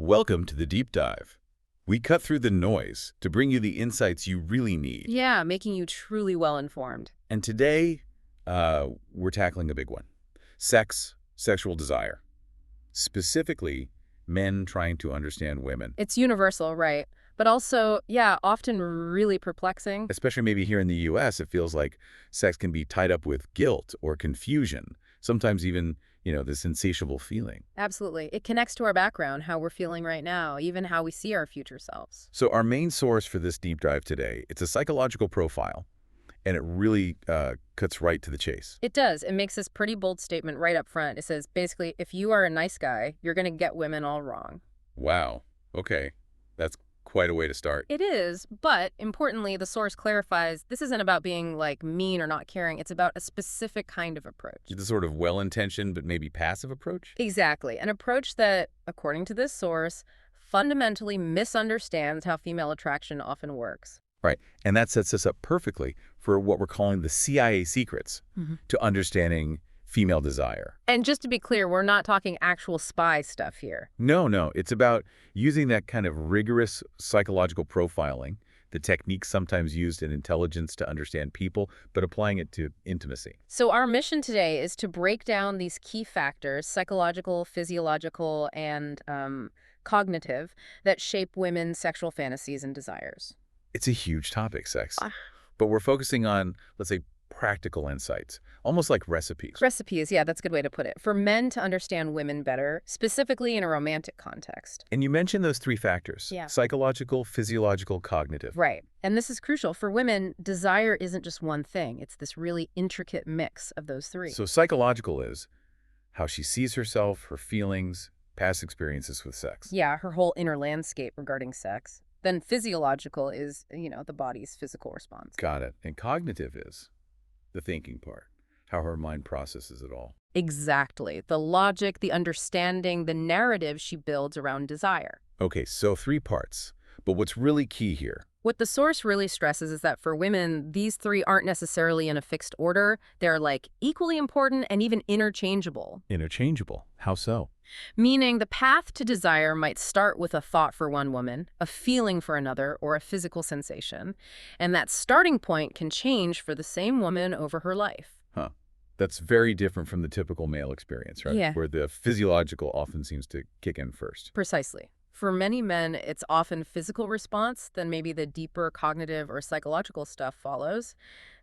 Welcome to the Deep Dive. We cut through the noise to bring you the insights you really need. Yeah, making you truly well-informed. And today, we're tackling a big one. Sex, sexual desire. Specifically, men trying to understand women. It's universal, right? But also, yeah, often really perplexing. Especially maybe here in the U.S., it feels like sex can be tied up with guilt or confusion. Sometimes even, this insatiable feeling. Absolutely. It connects to our background, how we're feeling right now, even how we see our future selves. So our main source for this deep dive today, it's a psychological profile, and it really cuts right to the chase. It does. It makes this pretty bold statement right up front. It says, basically, if you are a nice guy, you're going to get women all wrong. Wow. Okay. That's quite a way to start. It is, but importantly, the source clarifies this isn't about being mean or not caring. It's about a specific kind of approach. The sort of well-intentioned but maybe passive approach? Exactly. An approach that, according to this source, fundamentally misunderstands how female attraction often works. Right. And that sets us up perfectly for what we're calling the CIA secrets to understanding female desire. And just to be clear, we're not talking actual spy stuff here. No. It's about using that kind of rigorous psychological profiling, the techniques sometimes used in intelligence to understand people, but applying it to intimacy. So our mission today is to break down these key factors, psychological, physiological, and cognitive, that shape women's sexual fantasies and desires. It's a huge topic, sex. But we're focusing on, let's say, practical insights, almost like recipes. Recipes, yeah, that's a good way to put it. For men to understand women better, specifically in a romantic context. And you mentioned those three factors. Yeah. Psychological, physiological, cognitive. Right. And this is crucial. For women, desire isn't just one thing. It's this really intricate mix of those three. So psychological is how she sees herself, her feelings, past experiences with sex. Yeah, her whole inner landscape regarding sex. Then physiological is, the body's physical response. Got it. And cognitive is the thinking part, how her mind processes it all. Exactly. The logic, the understanding, the narrative she builds around desire. Okay, so three parts. But what's really key here? What the source really stresses is that for women, these three aren't necessarily in a fixed order. They're equally important and even interchangeable. Interchangeable. How so? Meaning the path to desire might start with a thought for one woman, a feeling for another, or a physical sensation. And that starting point can change for the same woman over her life. Huh. That's very different from the typical male experience, right? Yeah. Where the physiological often seems to kick in first. Precisely. For many men, it's often physical response, then maybe the deeper cognitive or psychological stuff follows.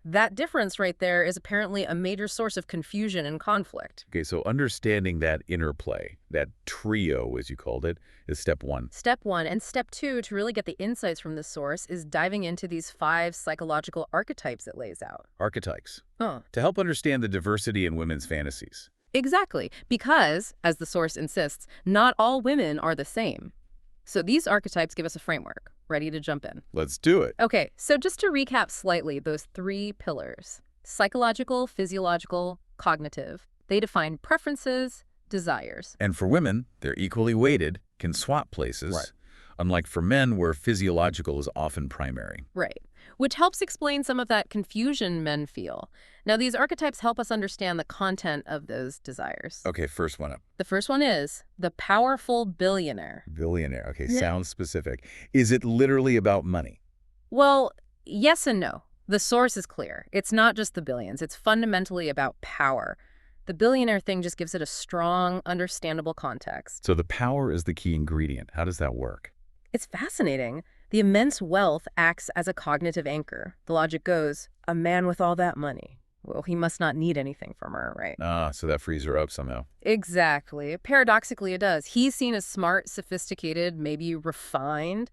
That difference right there is apparently a major source of confusion and conflict. Okay, so understanding that interplay, that trio, as you called it, is step one. Step one. And step two, to really get the insights from this source, is diving into these 5 psychological archetypes it lays out. Archetypes. Huh. To help understand the diversity in women's fantasies. Exactly. Because, as the source insists, not all women are the same. So these archetypes give us a framework. Ready to jump in? Let's do it. Okay, so just to recap slightly, those 3 pillars, psychological, physiological, cognitive, they define preferences, desires. And for women, they're equally weighted, can swap places. Right. Unlike for men, where physiological is often primary. Right. Which helps explain some of that confusion men feel. Now, these archetypes help us understand the content of those desires. Okay, first one up. The first one is the powerful billionaire. Billionaire. Okay, Yeah. Sounds specific. Is it literally about money? Well, yes and no. The source is clear. It's not just the billions. It's fundamentally about power. The billionaire thing just gives it a strong, understandable context. So the power is the key ingredient. How does that work? It's fascinating. The immense wealth acts as a cognitive anchor. The logic goes, a man with all that money. Well, he must not need anything from her, right? So that frees her up somehow. Exactly. Paradoxically, it does. He's seen as smart, sophisticated, maybe refined,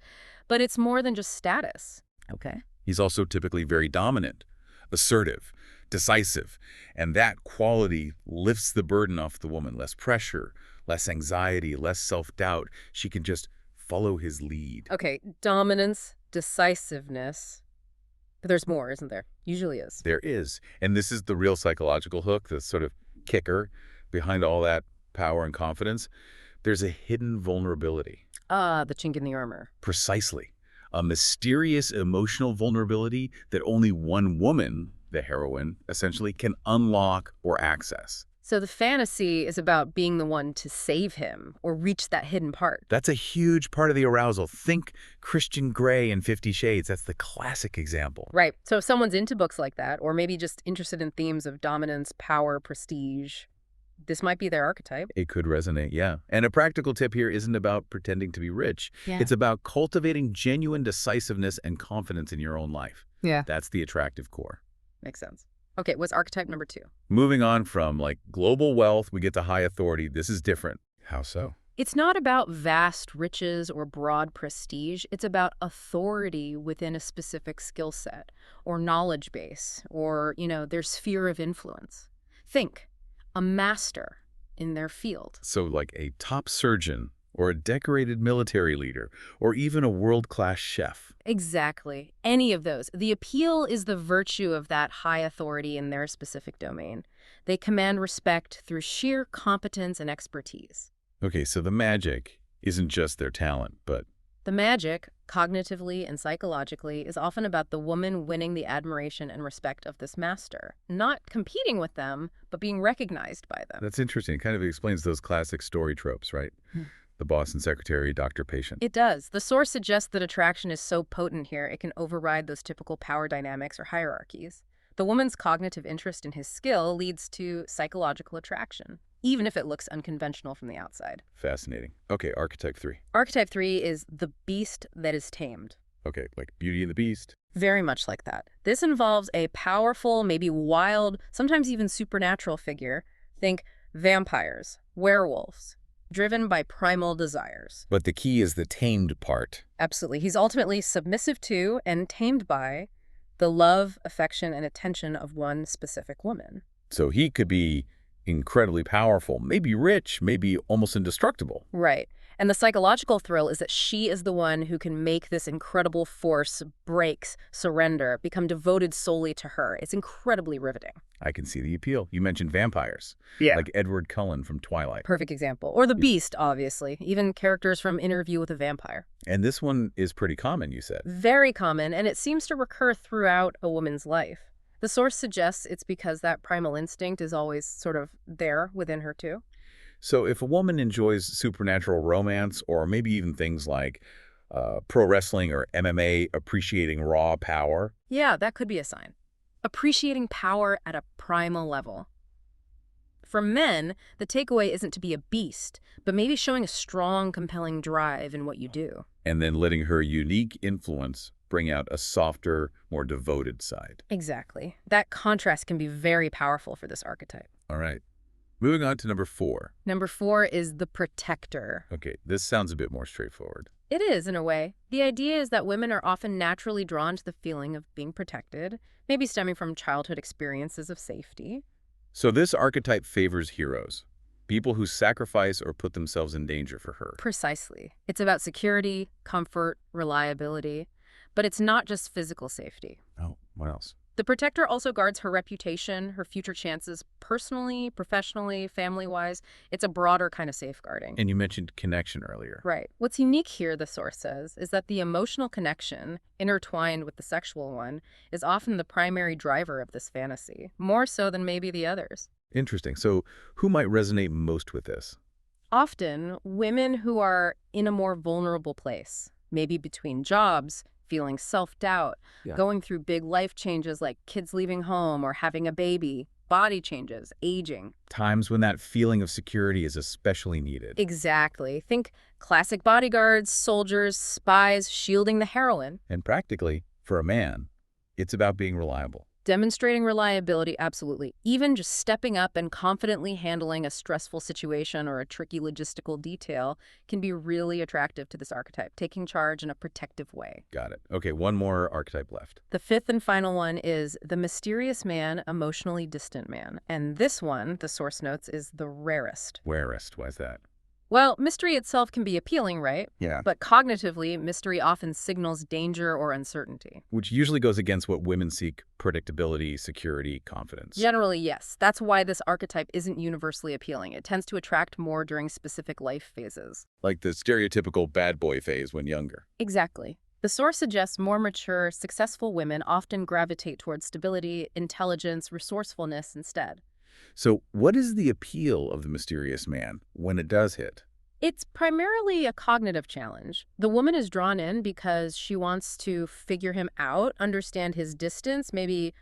but it's more than just status. Okay. He's also typically very dominant, assertive, decisive, and that quality lifts the burden off the woman. Less pressure, less anxiety, less self-doubt. She can just follow his lead. Okay, dominance, decisiveness. But there's more, isn't there? Usually is. There is. And this is the real psychological hook, the sort of kicker behind all that power and confidence. There's a hidden vulnerability. The chink in the armor. Precisely. A mysterious emotional vulnerability that only one woman, the heroine, essentially can unlock or access. So the fantasy is about being the one to save him or reach that hidden part. That's a huge part of the arousal. Think Christian Grey in 50 Shades. That's the classic example. Right. So if someone's into books like that, or maybe just interested in themes of dominance, power, prestige, this might be their archetype. It could resonate, yeah. And a practical tip here isn't about pretending to be rich. Yeah. It's about cultivating genuine decisiveness and confidence in your own life. Yeah. That's the attractive core. Makes sense. Okay, what's archetype number 2? Moving on from like global wealth, we get to high authority. This is different. How so? It's not about vast riches or broad prestige. It's about authority within a specific skill set or knowledge base or, their sphere of influence. Think, a master in their field. So like a top surgeon or a decorated military leader or even a world-class chef. Exactly. Any of those. The appeal is the virtue of that high authority in their specific domain. They command respect through sheer competence and expertise. Okay, so the magic isn't just their talent, but The magic, cognitively and psychologically, is often about the woman winning the admiration and respect of this master, not competing with them, but being recognized by them. that's interesting. It kind of explains those classic story tropes, right? The boss and secretary, doctor-patient. It does. The source suggests that attraction is so potent here it can override those typical power dynamics or hierarchies. The woman's cognitive interest in his skill leads to psychological attraction, even if it looks unconventional from the outside. Fascinating. Okay, archetype 3. Archetype 3 is the beast that is tamed. Okay, like Beauty and the Beast. Very much like that. This involves a powerful, maybe wild, sometimes even supernatural figure. Think vampires, werewolves, driven by primal desires. But the key is the tamed part. Absolutely. He's ultimately submissive to and tamed by the love, affection, and attention of one specific woman. So he could be incredibly powerful, maybe rich, maybe almost indestructible. Right. And the psychological thrill is that she is the one who can make this incredible force break, surrender, become devoted solely to her. It's incredibly riveting. I can see the appeal. You mentioned vampires. Yeah. Like Edward Cullen from Twilight. Perfect example. Or the beast, obviously. Even characters from Interview with a Vampire. And this one is pretty common, you said. Very common, and it seems to recur throughout a woman's life. The source suggests it's because that primal instinct is always sort of there within her, too. So if a woman enjoys supernatural romance or maybe even things like pro wrestling or MMA, appreciating raw power. Yeah, that could be a sign. Appreciating power at a primal level. For men, the takeaway isn't to be a beast, but maybe showing a strong, compelling drive in what you do. And then letting her unique influence bring out a softer, more devoted side. Exactly. That contrast can be very powerful for this archetype. All right. Moving on to number 4. Number 4 is the protector. Okay, this sounds a bit more straightforward. It is, in a way. The idea is that women are often naturally drawn to the feeling of being protected, maybe stemming from childhood experiences of safety. So this archetype favors heroes, people who sacrifice or put themselves in danger for her. Precisely. It's about security, comfort, reliability, but it's not just physical safety. Oh, what else? The protector also guards her reputation, her future chances, personally, professionally, family-wise. It's a broader kind of safeguarding. And you mentioned connection earlier. Right. What's unique here, the source says, is that the emotional connection, intertwined with the sexual one, is often the primary driver of this fantasy, more so than maybe the others. Interesting. So who might resonate most with this? Often, women who are in a more vulnerable place, maybe between jobs, feeling self-doubt, going through big life changes like kids leaving home or having a baby, body changes, aging. Times when that feeling of security is especially needed. Exactly. Think classic bodyguards, soldiers, spies shielding the heroine. And practically, for a man, it's about being reliable. Demonstrating reliability, absolutely. Even just stepping up and confidently handling a stressful situation or a tricky logistical detail can be really attractive to this archetype, taking charge in a protective way. Got it. Okay, one more archetype left. The fifth and final one is the mysterious man, emotionally distant man. And this one, the source notes, is the rarest. Rarest, why is that? Well, mystery itself can be appealing, right? Yeah. But cognitively, mystery often signals danger or uncertainty. Which usually goes against what women seek: predictability, security, confidence. Generally, yes. That's why this archetype isn't universally appealing. It tends to attract more during specific life phases. Like the stereotypical bad boy phase when younger. Exactly. The source suggests more mature, successful women often gravitate towards stability, intelligence, resourcefulness instead. So what is the appeal of the mysterious man when it does hit? It's primarily a cognitive challenge. The woman is drawn in because she wants to figure him out, understand his distance, maybe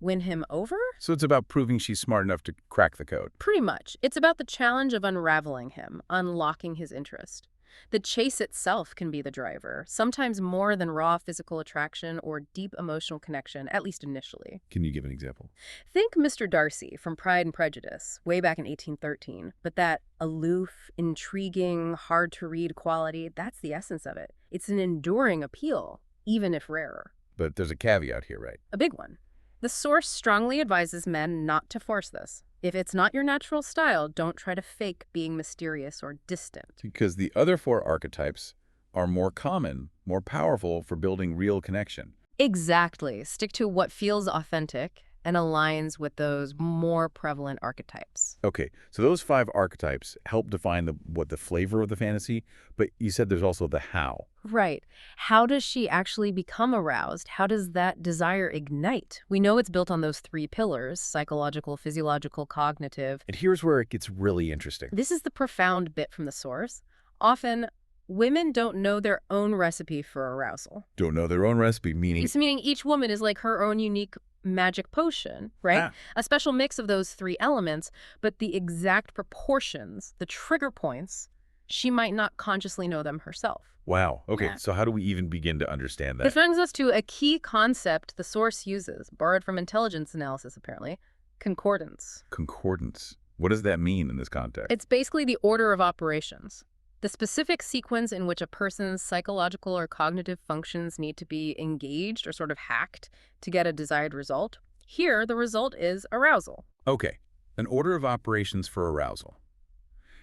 win him over? So it's about proving she's smart enough to crack the code. Pretty much. It's about the challenge of unraveling him, unlocking his interest. The chase itself can be the driver, sometimes more than raw physical attraction or deep emotional connection, at least initially. Can you give an example? Think Mr. Darcy from Pride and Prejudice, way back in 1813. But that aloof, intriguing, hard-to-read quality, that's the essence of it. It's an enduring appeal, even if rarer. But there's a caveat here, right? A big one. The source strongly advises men not to force this. If it's not your natural style, don't try to fake being mysterious or distant. Because the other four archetypes are more common, more powerful for building real connection. Exactly. Stick to what feels authentic and aligns with those more prevalent archetypes. Okay, so those five archetypes help define what the flavor of the fantasy, but you said there's also the how. Right. How does she actually become aroused? How does that desire ignite? We know it's built on those three pillars: psychological, physiological, cognitive. And here's where it gets really interesting. This is the profound bit from the source. Often, women don't know their own recipe for arousal. Don't know their own recipe, meaning... It's meaning each woman is like her own unique magic potion, right? Ah. A special mix of those three elements, but the exact proportions, the trigger points, she might not consciously know them herself. Wow. Okay, Yeah. so how do we even begin to understand This that? brings us to a key concept the source uses, borrowed from intelligence analysis apparently: concordance. Concordance. What does that mean in this context? It's basically the order of operations. The specific sequence in which a person's psychological or cognitive functions need to be engaged or sort of hacked to get a desired result. Here, the result is arousal. Okay, an order of operations for arousal.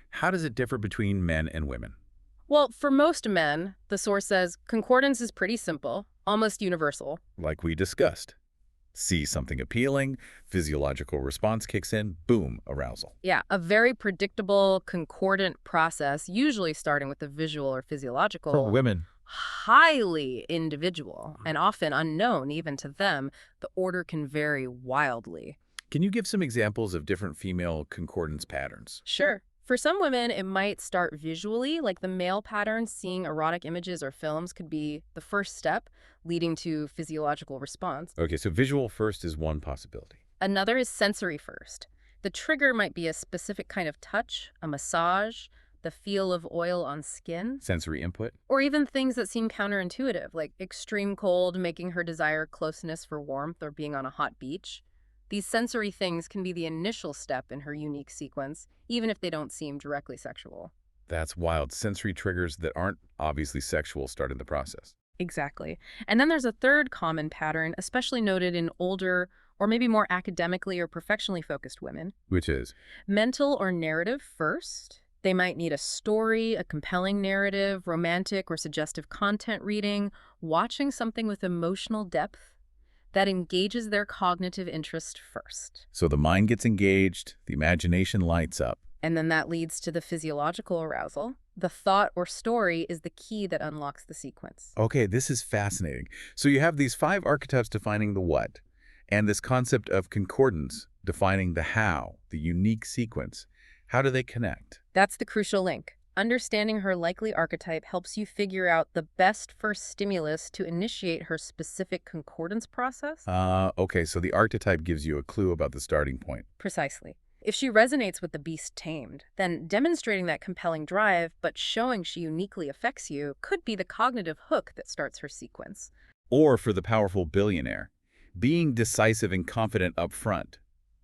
How does it differ between men and women? Well, for most men, the source says concordance is pretty simple, almost universal. Like we discussed. See something appealing, physiological response kicks in, boom, arousal. Yeah, a very predictable, concordant process, usually starting with the visual or physiological. For women. Highly individual and often unknown even to them. The order can vary wildly. Can you give some examples of different female concordance patterns? Sure. For some women, it might start visually, like the male pattern, seeing erotic images or films could be the first step, leading to physiological response. Okay, so visual first is one possibility. Another is sensory first. The trigger might be a specific kind of touch, a massage, the feel of oil on skin, Sensory input. or even things that seem counterintuitive, like extreme cold making her desire closeness for warmth or being on a hot beach. These sensory things can be the initial step in her unique sequence, even if they don't seem directly sexual. That's wild. Sensory triggers that aren't obviously sexual start in the process. Exactly. And then there's a third common pattern, especially noted in older or maybe more academically or professionally focused women. Which is? Mental or narrative first. They might need a story, a compelling narrative, romantic or suggestive content reading, watching something with emotional depth that engages their cognitive interest first. So the mind gets engaged, the imagination lights up. And then that leads to the physiological arousal. The thought or story is the key that unlocks the sequence. Okay, this is fascinating. So you have these five archetypes defining the what, and this concept of concordance defining the how, the unique sequence. How do they connect? That's the crucial link. Understanding her likely archetype helps you figure out the best first stimulus to initiate her specific concordance process. Okay, so the archetype gives you a clue about the starting point. Precisely. If she resonates with the beast tamed, then demonstrating that compelling drive, but showing she uniquely affects you, could be the cognitive hook that starts her sequence. Or for the powerful billionaire, being decisive and confident up front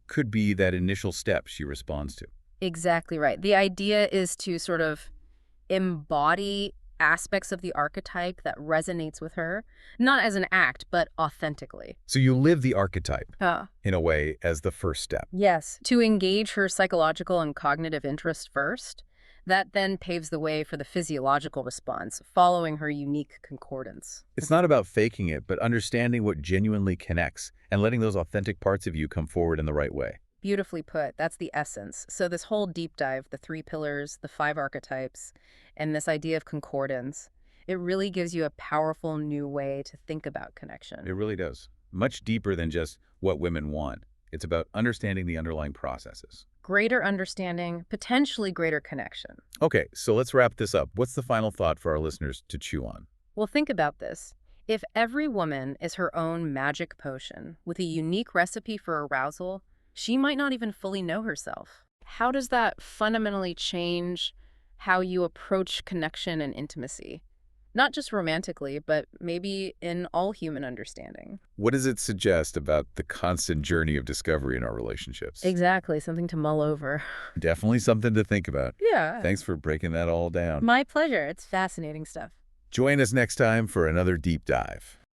could be that initial step she responds to. Exactly right. The idea is to sort of embody aspects of the archetype that resonates with her, not as an act, but authentically. So you live the archetype, Ah. in a way, as the first step. Yes, to engage her psychological and cognitive interest first. That then paves the way for the physiological response, following her unique concordance. It's not about faking it, but understanding what genuinely connects and letting those authentic parts of you come forward in the right way. Beautifully put. That's the essence. So this whole deep dive, the three pillars, the five archetypes, and this idea of concordance, it really gives you a powerful new way to think about connection. It really does. Much deeper than just what women want. It's about understanding the underlying processes. Greater understanding, potentially greater connection. Okay, so let's wrap this up. What's the final thought for our listeners to chew on? Well, think about this. If every woman is her own magic potion with a unique recipe for arousal, she might not even fully know herself. How does that fundamentally change how you approach connection and intimacy? Not just romantically, but maybe in all human understanding. What does it suggest about the constant journey of discovery in our relationships? Exactly, something to mull over. Definitely something to think about. Yeah. Thanks for breaking that all down. My pleasure. It's fascinating stuff. Join us next time for another deep dive.